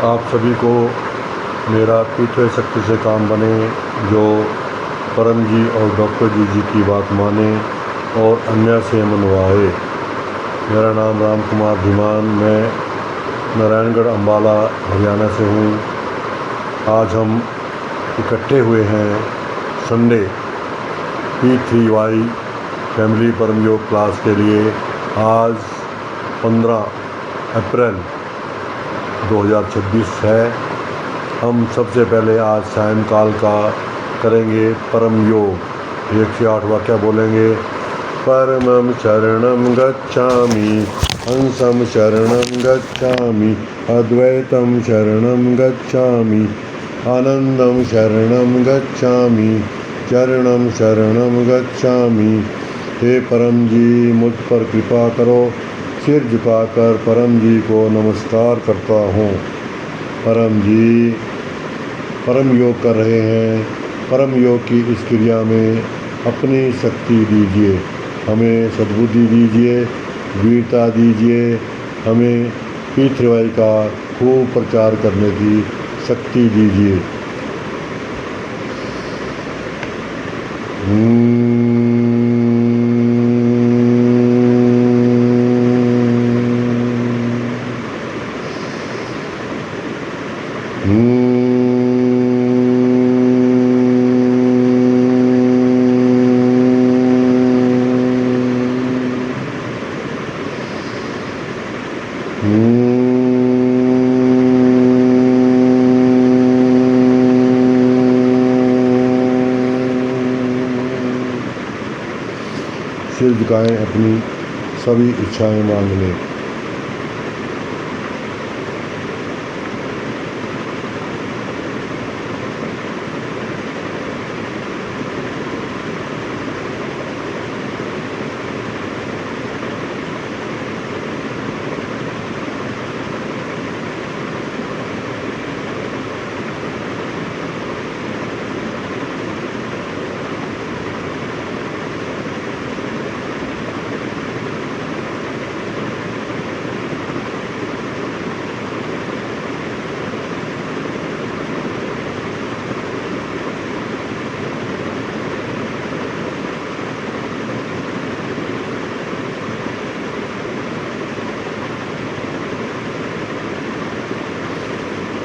आप सभी को मेरा पीछे शक्ति से काम बने, जो परम जी और डॉक्टर जी की बात माने और अन्य से मनवाए। मेरा नाम राम कुमार धीमान, मैं नारायणगढ़ अम्बाला हरियाणा से हूँ। आज हम इकट्ठे हुए हैं संडे P3Y फैमिली परम योग क्लास के लिए। आज 15 अप्रैल 2026 है। हम सबसे पहले आज सायंकाल का करेंगे परम योग। 108 वाक्य बोलेंगे। परमं शरणं गच्छामि, हंसं शरणं गच्छामि, अद्वैतं शरणं गच्छामि, आनंदं शरणं गच्छामि, चरणं शरणं गच्छामि। हे परम जी, मुझ पर कृपा करो। सिर झुकाकर परम जी को नमस्कार करता हूँ। परम जी परम योग कर रहे हैं। परम योग की इस क्रिया में अपनी शक्ति दीजिए, हमें सद्बुद्धि दीजिए, वीरता दीजिए, हमें P3Y का खूब प्रचार करने की शक्ति दीजिए। सिर झुकाएं, अपनी सभी इच्छाएं मांग लें।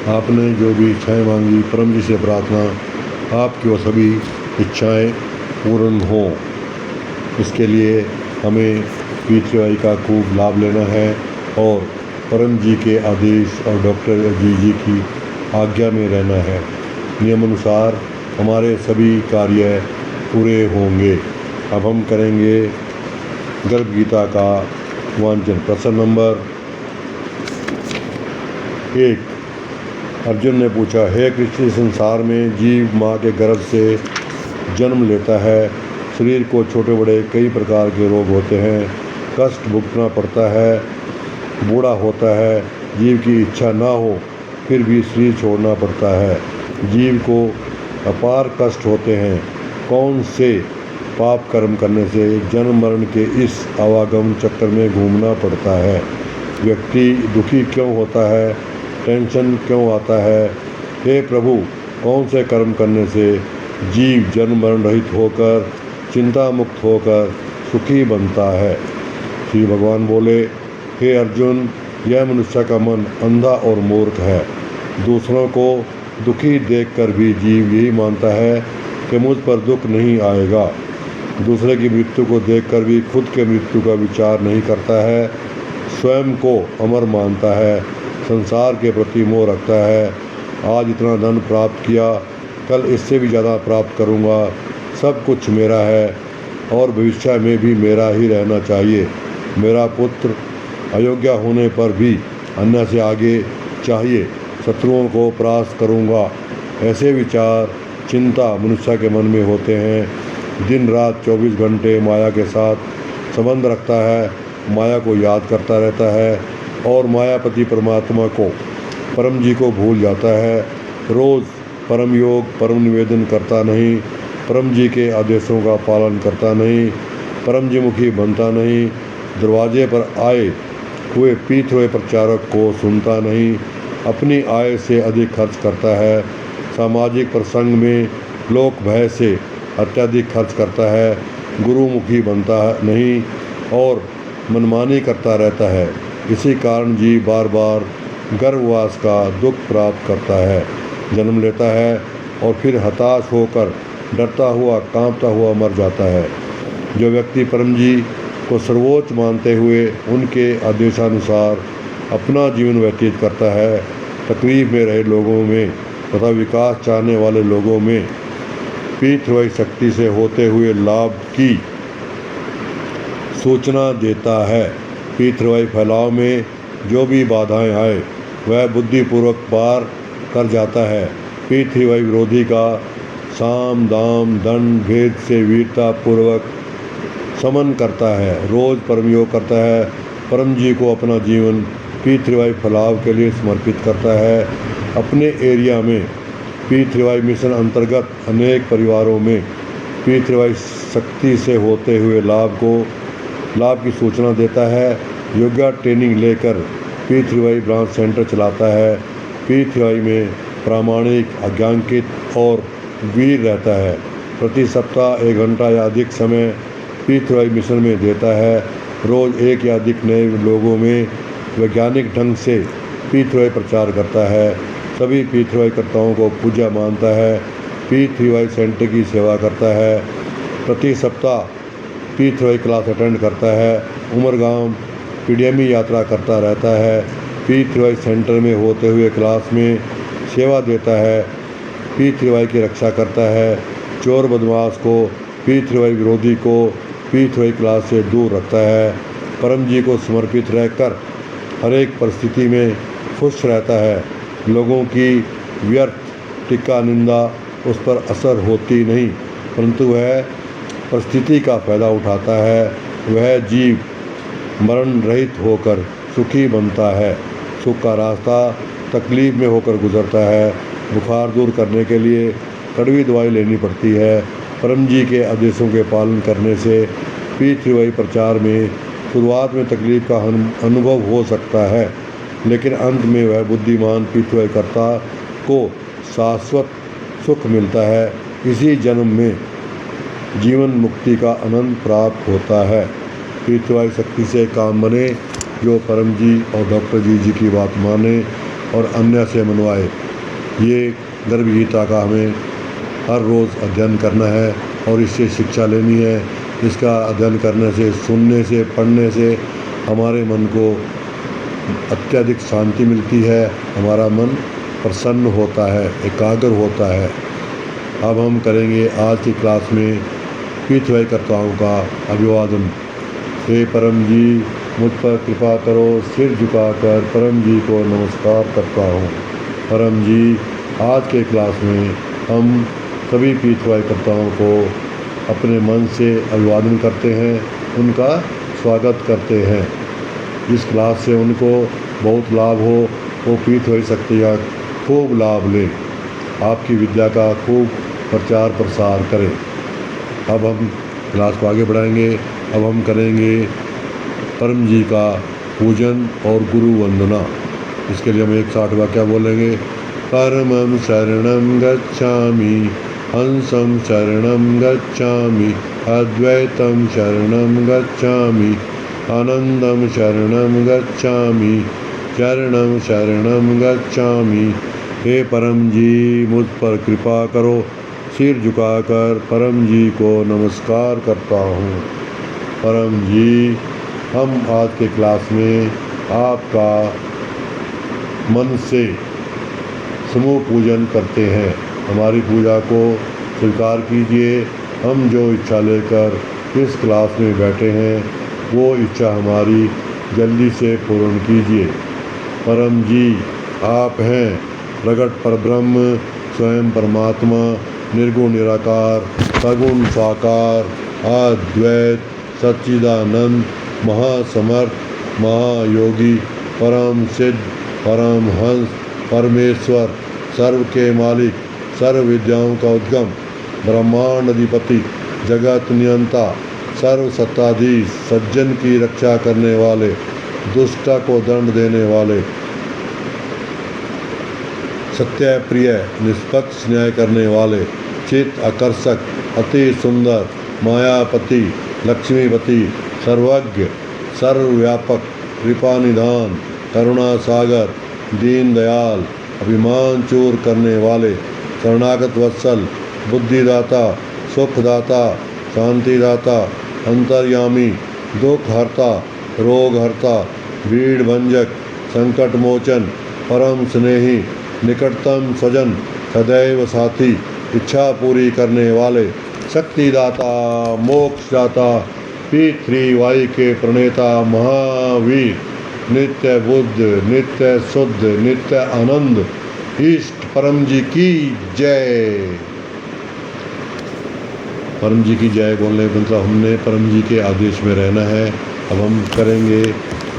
आपने जो भी इच्छाएं मांगी, परम जी से प्रार्थना आपकी वो सभी इच्छाएं पूर्ण हों। इसके लिए हमें P3Y का खूब लाभ लेना है और परम जी के आदेश और डॉक्टर जी की आज्ञा में रहना है। नियमानुसार हमारे सभी कार्य पूरे होंगे। अब हम करेंगे गर्भ गीता का वांचन। प्रश्न नंबर 1। अर्जुन ने पूछा, हे कृष्ण, संसार में जीव माँ के गर्भ से जन्म लेता है। शरीर को छोटे बड़े कई प्रकार के रोग होते हैं, कष्ट भुगतना पड़ता है, बूढ़ा होता है। जीव की इच्छा ना हो फिर भी शरीर छोड़ना पड़ता है। जीव को अपार कष्ट होते हैं। कौन से पाप कर्म करने से जन्म मरण के इस आवागम चक्कर में घूमना पड़ता है? व्यक्ति दुखी क्यों होता है? टेंशन क्यों आता है? हे प्रभु, कौन से कर्म करने से जीव जन्म मरण रहित होकर, चिंता मुक्त होकर सुखी बनता है? श्री भगवान बोले, हे अर्जुन, यह मनुष्य का मन अंधा और मूर्ख है। दूसरों को दुखी देखकर भी जीव यही मानता है कि मुझ पर दुख नहीं आएगा। दूसरे की मृत्यु को देखकर भी खुद के मृत्यु का विचार नहीं करता है। स्वयं को अमर मानता है, संसार के प्रति मोह रखता है। आज इतना धन प्राप्त किया, कल इससे भी ज़्यादा प्राप्त करूँगा। सब कुछ मेरा है और भविष्य में भी मेरा ही रहना चाहिए। मेरा पुत्र अयोग्य होने पर भी अन्य से आगे चाहिए। शत्रुओं को परास्त करूँगा। ऐसे विचार चिंता मनुष्य के मन में होते हैं। दिन रात 24 घंटे माया के साथ संबंध रखता है, माया को याद करता रहता है और मायापति परमात्मा को, परम जी को भूल जाता है। रोज़ परम योग, परम निवेदन करता नहीं, परम जी के आदेशों का पालन करता नहीं, परम जी मुखी बनता नहीं, दरवाजे पर आए हुए P3Y प्रचारक को सुनता नहीं, अपनी आय से अधिक खर्च करता है। सामाजिक प्रसंग में लोक भय से अत्यधिक खर्च करता है। गुरुमुखी बनता नहीं और मनमानी करता रहता है। इसी कारण जीव बार बार गर्भवास का दुख प्राप्त करता है, जन्म लेता है और फिर हताश होकर डरता हुआ कांपता हुआ मर जाता है। जो व्यक्ति परम जी को सर्वोच्च मानते हुए उनके आदेशानुसार अपना जीवन व्यतीत करता है, तकलीफ में रहे लोगों में तथा विकास चाहने वाले लोगों में पीतृवायु शक्ति से होते हुए लाभ की सूचना देता है। पीतृवायु फैलाव में जो भी बाधाएं आए वह बुद्धिपूर्वक पार कर जाता है। पीतृवायु विरोधी का साम दाम दंड भेद से वीरता पूर्वक समन करता है, रोज परम योग करता है, परम जी को अपना जीवन पीतृवायु फैलाव के लिए समर्पित करता है। अपने एरिया में पीतृवायु मिशन अंतर्गत अनेक परिवारों में पीतृवायु शक्ति से होते हुए लाभ की सूचना देता है। योगा ट्रेनिंग लेकर पीतृवायु ब्रांच सेंटर चलाता है। पीतृवायु में प्रामाणिक, आज्ञांकित और वीर रहता है। प्रति सप्ताह 1 घंटा या अधिक समय पीतृवायु मिशन में देता है। रोज 1 या अधिक नए लोगों में वैज्ञानिक ढंग से पीतृवायु प्रचार करता है। सभी पीतृवायुकर्ताओं को पूज्य मानता है। पीतृवायु सेंटर की सेवा करता है। प्रति सप्ताह पीतृवायु क्लास अटेंड करता है। उमरगांव पीडीएमई यात्रा करता रहता है। पीतृवायु सेंटर में होते हुए क्लास में सेवा देता है। पीतृवायु की रक्षा करता है। चोर बदमाश को, पीतृवायु विरोधी को पीतृवायु क्लास से दूर रखता है। परम जी को समर्पित रहकर हर एक परिस्थिति में खुश रहता है। लोगों की व्यर्थ टीका निंदा उस पर असर होती नहीं, परंतु वह परिस्थिति का फ़ायदा उठाता है। वह जीव मरण रहित होकर सुखी बनता है। सुख का रास्ता तकलीफ में होकर गुजरता है। बुखार दूर करने के लिए कड़वी दवाई लेनी पड़ती है। परम जी के आदेशों के पालन करने से पीतृवायु प्रचार में शुरुआत में तकलीफ का अनुभव हो सकता है, लेकिन अंत में वह बुद्धिमान पीतृवायुकर्ता को शाश्वत सुख मिलता है। इसी जन्म में जीवन मुक्ति का आनंद प्राप्त होता है। पीतृवायु शक्ति से काम बने, जो परम जी और डॉक्टर जी की बात माने और अन्य से मनवाए। ये गर्भ गीता का हमें हर रोज़ अध्ययन करना है और इससे शिक्षा लेनी है। इसका अध्ययन करने से, सुनने से, पढ़ने से हमारे मन को अत्यधिक शांति मिलती है। हमारा मन प्रसन्न होता है, एकाग्र होता है। अब हम करेंगे आज की क्लास में पीतृवायुकर्ताओं का अभिवादन। हे परम जी, मुझ पर कृपा करो। सिर झुकाकर परम जी को नमस्कार करता हूँ। परम जी, आज के क्लास में हम सभी पीतृवायुकर्ताओं को अपने मन से अभिवादन करते हैं, उनका स्वागत करते हैं। इस क्लास से उनको बहुत लाभ हो, वो पीतृवायु शक्ति का खूब लाभ लें, आपकी विद्या का खूब प्रचार प्रसार करें। अब हम क्लास को आगे बढ़ाएंगे। अब हम करेंगे परम जी का पूजन और गुरु वंदना। इसके लिए हम एक 60 वाक्य बोलेंगे। परमं शरणं गच्छामि, हंसं शरणं गच्छामि, अद्वैतं शरणं गच्छामि, आनंदं शरणं गच्छामि, चरणं शरणं गच्छामि। हे परम जी, मुझ पर कृपा करो। सिर झुकाकर परम जी को नमस्कार करता हूँ। परम जी, हम आज के क्लास में आपका मन से समूह पूजन करते हैं। हमारी पूजा को स्वीकार कीजिए। हम जो इच्छा लेकर इस क्लास में बैठे हैं, वो इच्छा हमारी जल्दी से पूर्ण कीजिए। परम जी, आप हैं प्रगट परब्रह्म, स्वयं परमात्मा, निर्गुण निराकार, सगुण साकार, अद्वैत सच्चिदानंद, महासमर्थ, महायोगी, परम सिद्ध, परम हंस, परमेश्वर, सर्व के मालिक, सर्व विद्याओं का उद्गम, ब्रह्मांड अधिपति, जगत नियंता, सर्व सत्ताधीश, सज्जन की रक्षा करने वाले, दुष्ट को दंड देने वाले, सत्य प्रिय, निष्पक्ष न्याय करने वाले, चित्त आकर्षक, अति सुंदर, मायापति, लक्ष्मीपति, सर्वज्ञ, सर्वव्यापक, कृपा निधान, करुणा सागर, दीन दयाल, अभिमान चूर करने वाले, शरणागत वत्सल, बुद्धिदाता, सुखदाता, शांतिदाता, अंतर्यामी, दुख हरता, रोग हरता, भीड़ भंजक, संकट मोचन, परम स्नेही, निकटतम स्वजन, सदैव साथी, इच्छा पूरी करने वाले, शक्तिदाता, मोक्षदाता, पितृवायु के प्रणेता महावीर, नित्य बुद्ध, नित्य शुद्ध, नित्य आनंद, इष्ट परम जी की जय। परम जी की जय बोलने मतलब हमने परम जी के आदेश में रहना है। अब हम करेंगे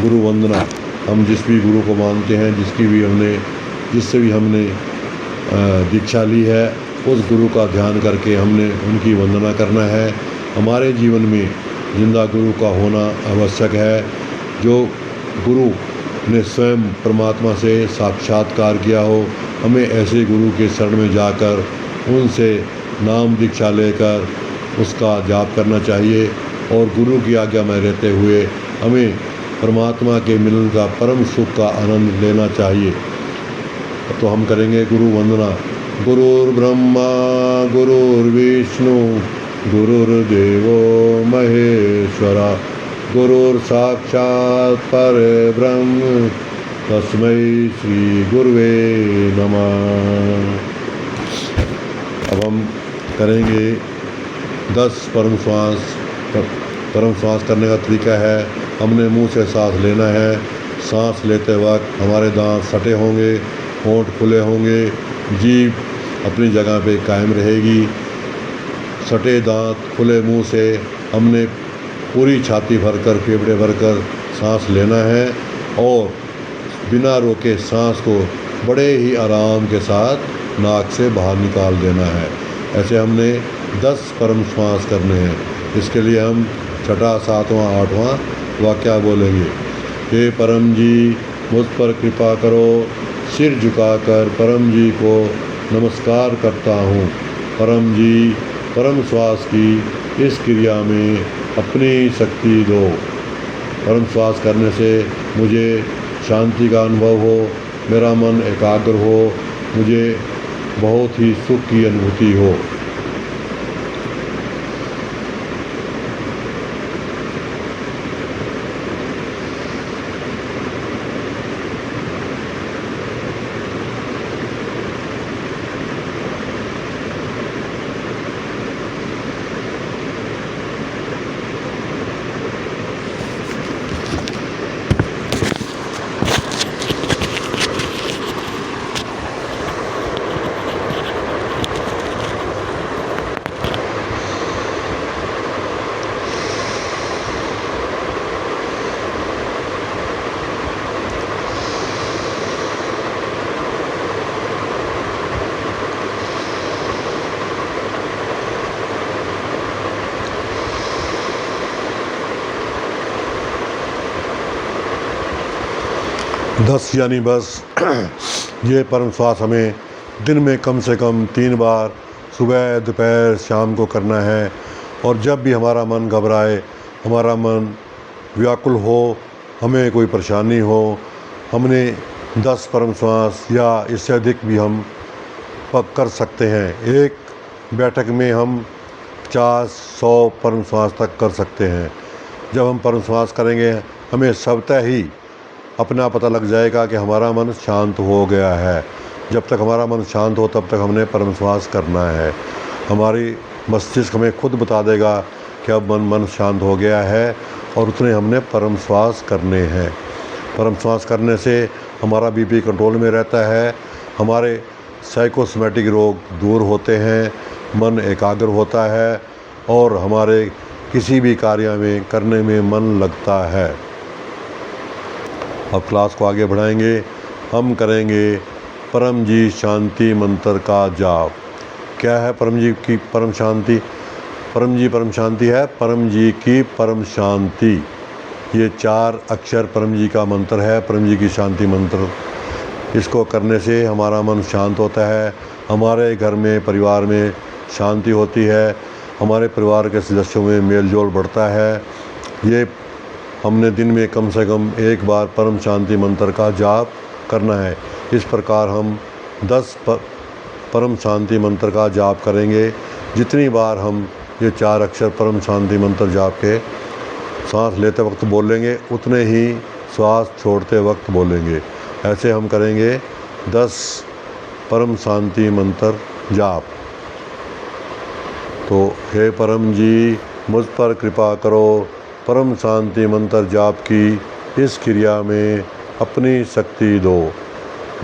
गुरु वंदना। हम जिस भी गुरु को मानते हैं, जिससे भी हमने दीक्षा ली है, उस गुरु का ध्यान करके हमने उनकी वंदना करना है। हमारे जीवन में जिंदा गुरु का होना आवश्यक है। जो गुरु ने स्वयं परमात्मा से साक्षात्कार किया हो, हमें ऐसे गुरु के शरण में जाकर उनसे नाम दीक्षा लेकर उसका जाप करना चाहिए और गुरु की आज्ञा में रहते हुए हमें परमात्मा के मिलन का, परम सुख का आनंद लेना चाहिए। तो हम करेंगे गुरु वंदना। गुरुर्ब्रह्मा गुरुर्विष्णु गुरुर्देवो महेश्वरा, गुरुर् साक्षात् परब्रह्म तस्मै श्री गुरुवे नमः। अब हम करेंगे 10 परम श्वास। परम श्वास करने का तरीका है, हमने मुंह से सांस लेना है। सांस लेते वक्त हमारे दांत सटे होंगे, होंठ खुले होंगे, जीभ अपनी जगह पे कायम रहेगी। सटे दांत, खुले मुंह से हमने पूरी छाती भरकर, फेफड़े भरकर सांस लेना है और बिना रोके सांस को बड़े ही आराम के साथ नाक से बाहर निकाल देना है। ऐसे हमने 10 परम श्वास करने हैं। इसके लिए हम 6वां, 7वां, 8वां वाक्य बोलेंगे। हे परम जी, मुझ पर कृपा करो, सिर झुकाकर परम जी को नमस्कार करता हूँ। परम जी, परम श्वास की इस क्रिया में अपनी शक्ति दो। परम श्वास करने से मुझे शांति का अनुभव हो, मेरा मन एकाग्र हो, मुझे बहुत ही सुख की अनुभूति हो। दस यानी बस ये परम श्वास हमें दिन में कम से कम 3 बार, सुबह, दोपहर, शाम को करना है। और जब भी हमारा मन घबराए, हमारा मन व्याकुल हो, हमें कोई परेशानी हो, हमने 10 परम श्वास या इससे अधिक भी हम कर सकते हैं। एक बैठक में हम 50-100 परम श्वास तक कर सकते हैं। जब हम परम श्वास करेंगे, हमें स्वतः ही अपना पता लग जाएगा कि हमारा मन शांत हो गया है। जब तक हमारा मन शांत हो, तब तक हमने परम श्वास करना है। हमारी मस्तिष्क हमें खुद बता देगा कि अब मन शांत हो गया है और उतने हमने परम श्वास करने हैं। परम श्वास करने से हमारा बीपी कंट्रोल में रहता है, हमारे साइकोसोमैटिक रोग दूर होते हैं, मन एकाग्र होता है और हमारे किसी भी कार्य में करने में मन लगता है। अब क्लास को आगे बढ़ाएंगे। हम करेंगे परम जी शांति मंत्र का जाप। क्या है परम जी की परम शांति? परम शांति है परम जी की परम शांति। ये 4 अक्षर परम जी का मंत्र है, परम जी की शांति मंत्र। इसको करने से हमारा मन शांत होता है, हमारे घर में परिवार में शांति होती है, हमारे परिवार के सदस्यों में मेल जोल बढ़ता है। ये हमने दिन में कम से कम एक बार परम शांति मंत्र का जाप करना है। इस प्रकार हम 10 परम शांति मंत्र का जाप करेंगे। जितनी बार हम ये 4 अक्षर परम शांति मंत्र जाप के सांस लेते वक्त बोलेंगे, उतने ही श्वास छोड़ते वक्त बोलेंगे। ऐसे हम करेंगे 10 परम शांति मंत्र जाप। तो हे परम जी, मुझ पर कृपा करो, परम शांति मंत्र जाप की इस क्रिया में अपनी शक्ति दो।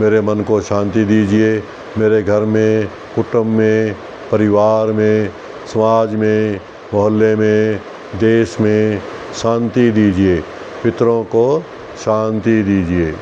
मेरे मन को शांति दीजिए, मेरे घर में, कुटुंब में, परिवार में, समाज में, मोहल्ले में, देश में शांति दीजिए, पितरों को शांति दीजिए।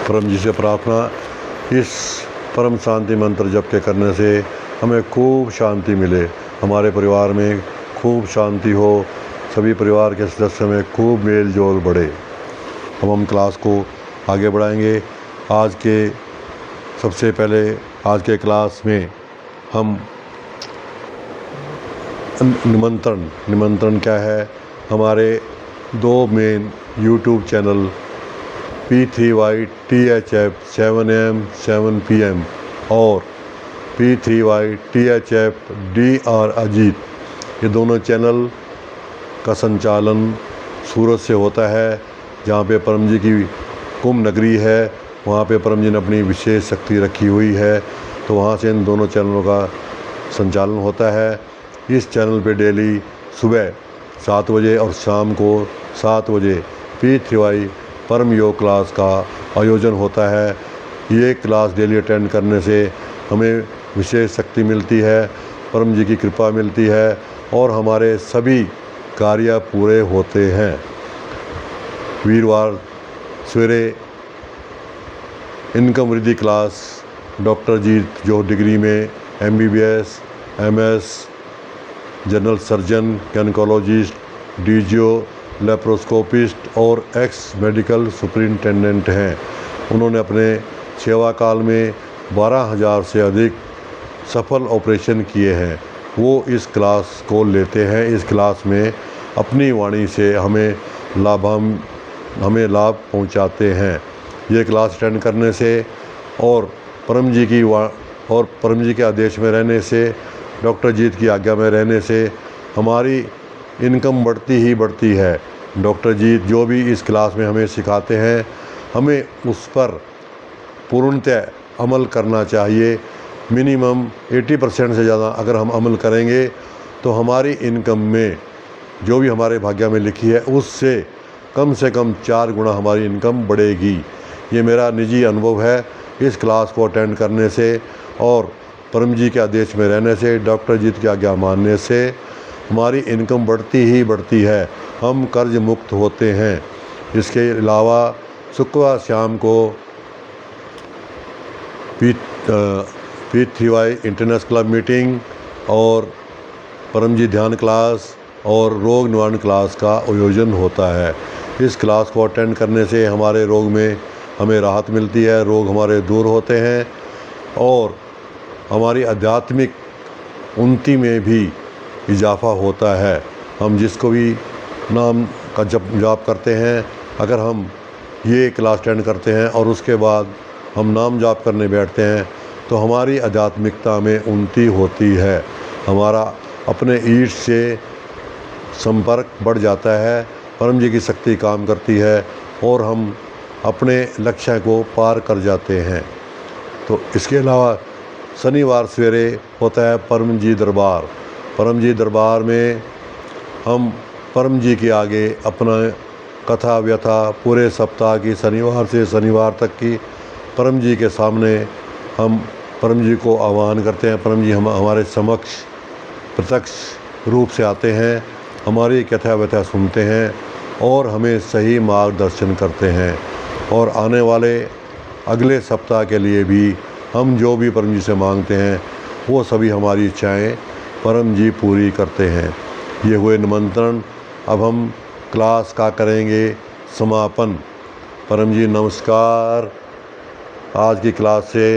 परम जी से प्रार्थना, इस परम शांति मंत्र जप के करने से हमें खूब शांति मिले, हमारे परिवार में खूब शांति हो, सभी परिवार के सदस्यों में खूब मेल जोल बढ़े। अब हम क्लास को आगे बढ़ाएंगे। आज के सबसे पहले आज के क्लास में हम निमंत्रण क्या है, हमारे 2 main YouTube channel P3Y THF 7 AM 7 PM और P3Y THF DR अजीत, ये दोनों चैनल का संचालन सूरत से होता है, जहाँ पे परम जी की कुंभ नगरी है। वहाँ पे परम जी ने अपनी विशेष शक्ति रखी हुई है, तो वहाँ से इन दोनों चैनलों का संचालन होता है। इस चैनल पे डेली सुबह 7 बजे और शाम को 7 बजे P3Y परम योग क्लास का आयोजन होता है। ये क्लास डेली अटेंड करने से हमें विशेष शक्ति मिलती है, परम जी की कृपा मिलती है और हमारे सभी कार्य पूरे होते हैं। वीरवार सवेरे इनकम वृद्धि क्लास डॉक्टर जी जो डिग्री में MBBS, MS, general surgeon, गैनकोलॉजिस्ट, DGO, लेप्रोस्कोपिस्ट और एक्स मेडिकल सुपरिंटेंडेंट हैं। उन्होंने अपने सेवा काल में 12,000 से अधिक सफल ऑपरेशन किए हैं। वो इस क्लास को लेते हैं। इस क्लास में अपनी वाणी से हमें लाभ पहुंचाते हैं। ये क्लास अटेंड करने से और परम जी के आदेश में रहने से, डॉक्टर जीत की आज्ञा में रहने से हमारी इनकम बढ़ती ही बढ़ती है। डॉक्टर जीत जो भी इस क्लास में हमें सिखाते हैं, हमें उस पर पूर्णतः अमल करना चाहिए। मिनिमम 80% से ज़्यादा अगर हम अमल करेंगे तो हमारी इनकम में जो भी हमारे भाग्य में लिखी है उससे कम से कम 4 गुना हमारी इनकम बढ़ेगी। ये मेरा निजी अनुभव है। इस क्लास को अटेंड करने से और परम जी के आदेश में रहने से, डॉक्टर जीत की आज्ञा मानने से हमारी इनकम बढ़ती ही बढ़ती है, हम कर्ज मुक्त होते हैं। इसके अलावा शुक्रवार शाम को P3Y इंटरनेशनल क्लब मीटिंग और परम जी ध्यान क्लास और रोग निवारण क्लास का आयोजन होता है। इस क्लास को अटेंड करने से हमारे रोग में हमें राहत मिलती है, रोग हमारे दूर होते हैं और हमारी आध्यात्मिक उन्नति में भी इजाफा होता है। हम जिसको भी नाम का जाप करते हैं, अगर हम ये क्लास अटेंड करते हैं और उसके बाद हम नाम जाप करने बैठते हैं तो हमारी आध्यात्मिकता में उन्नति होती है, हमारा अपने ईश से संपर्क बढ़ जाता है, परम जी की शक्ति काम करती है और हम अपने लक्ष्य को पार कर जाते हैं। तो इसके अलावा शनिवार सवेरे होता है परम जी दरबार। परम जी दरबार में हम परम जी के आगे अपना कथा व्यथा पूरे सप्ताह की शनिवार से शनिवार तक की परम जी के सामने हम परम जी को आह्वान करते हैं। परम जी हम हमारे समक्ष प्रत्यक्ष रूप से आते हैं, हमारी कथा व्यथा सुनते हैं और हमें सही मार्गदर्शन करते हैं। और आने वाले अगले सप्ताह के लिए भी हम जो भी परम जी से मांगते हैं वो सभी हमारी इच्छाएं परम जी पूरी करते हैं। ये हुए निमंत्रण। अब हम क्लास का करेंगे समापन। परम जी नमस्कार। आज की क्लास से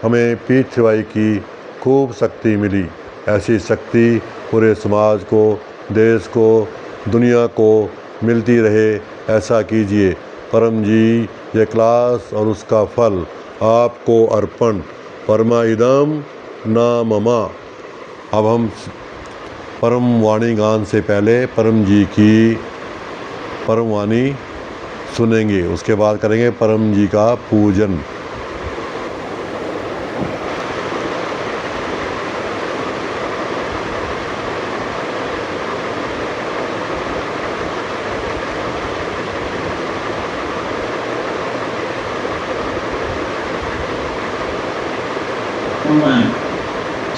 हमें पीठ थिवाई की खूब शक्ति मिली। ऐसी शक्ति पूरे समाज को, देश को, दुनिया को मिलती रहे, ऐसा कीजिए। परम जी ये क्लास और उसका फल आपको अर्पण। परमा इदम न ममा। अब हम परम वाणी गान से पहले परम जी की परम वाणी सुनेंगे, उसके बाद करेंगे परम जी का पूजन।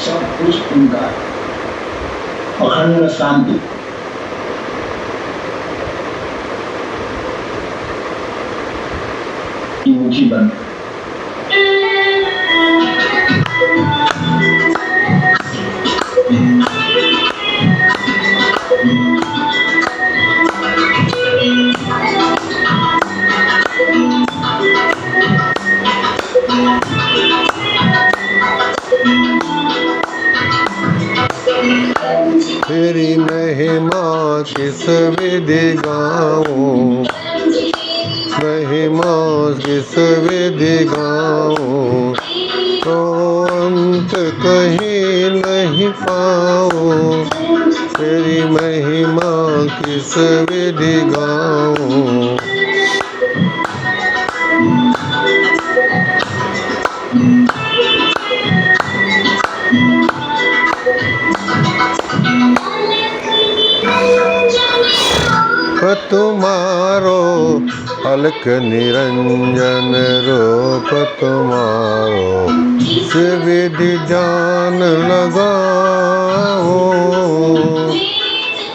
सब कुछ उनका अखंड शांति की मुठी बन तेरी महिमा किस विधि गाऊं, महिमा किस विधि गाऊं, तो अंत कहीं नहीं पाऊं। तेरी महिमा किस विधि गाऊं। तुम्हारो अलख निरंजन रूप तुम्हारो, विधि जान लगाओ।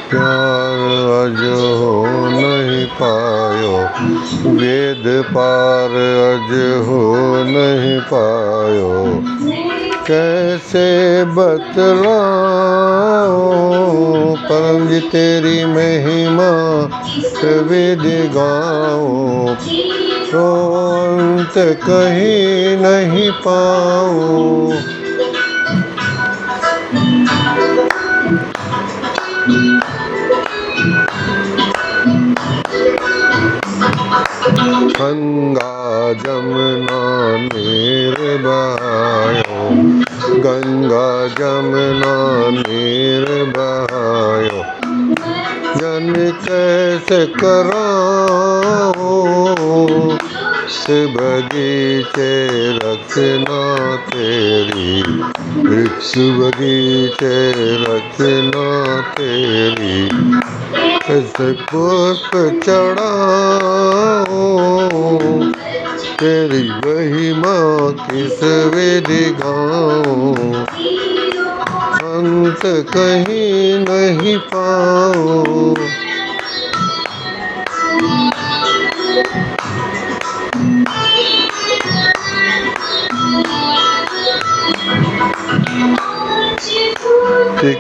प्यार अज हो नहीं पायो, वेद पार अज हो नहीं पायो। कैसे बतलाओ परम जी तेरी महिमा विधि गाऊं, तो अंत कहीं नहीं पाऊं। गंगा जमुना नीर बहायो, गंगा जमुना नीर बहायो। जन कैसे कराओ बगीचे रचना तेरी, वृक्ष बगीचे रचना तेरी। ऐसे पुष्प चढ़ाओ तेरी महिमा किस विधि गाऊं, अंत कहीं नहीं पाऊं।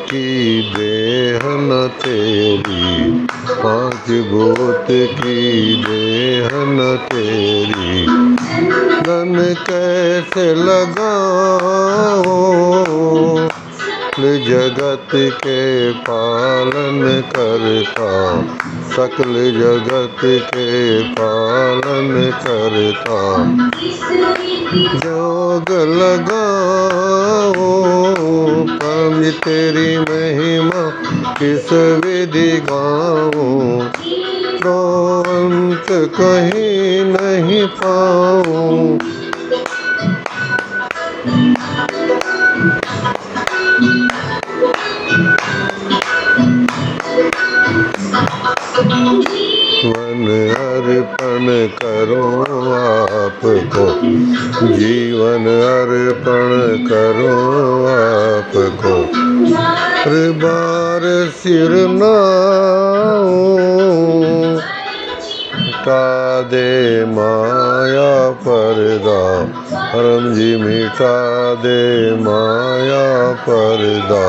की देहन तेरी, पांच भूत की देहन तेरी। धन कैसे लगाओ जगत के पालन करता, सकल जगत के पालन करता। जोग लगाओ परम जी तेरी महिमा किस विधि गाऊं तो अंत कहीं नहीं पाऊं जीवन अर्पण करो आपको जीवन अर्पण करो आपको हर बार सिर नाओ मिटा दे माया पर्दा परम जी मिटा दे माया पर्दा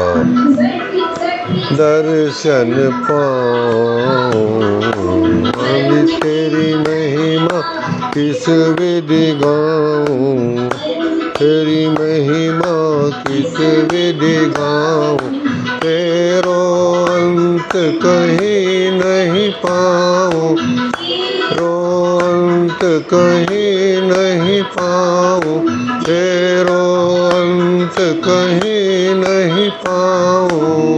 दर्शन पाऊं तेरी महिमा किस विधि गाऊं तेरी महिमा किस विधि गाऊं तेरो अंत कहीं नहीं पाऊं तेरो अंत कहीं नहीं पाऊं तेरो अंत कहीं नहीं पाऊं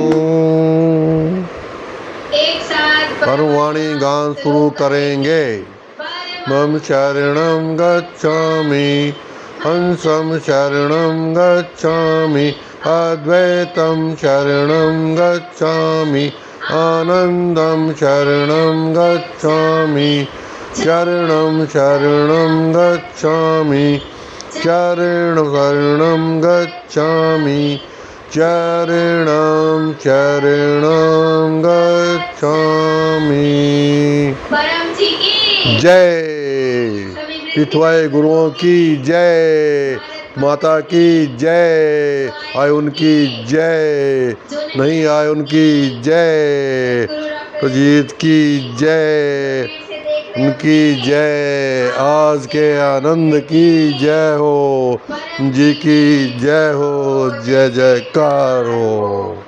परवाणी गान शुरू करेंगे मम शरणं गच्छामि हंसं शरणं गच्छामि अद्वैतं शरणं गच्छामि आनन्दं शरणं गच्छामि शरणं शरणं गच्छामि शरणं गच्छामि चरणं शरणं गच्छामि परम जी की जय पितवाए गुरुओं की जय माता की जय आए उनकी जय नहीं आए उनकी जय प्रजीत की जय उनकी जय आज के आनंद की जय हो जी की जय हो जय जयकार हो।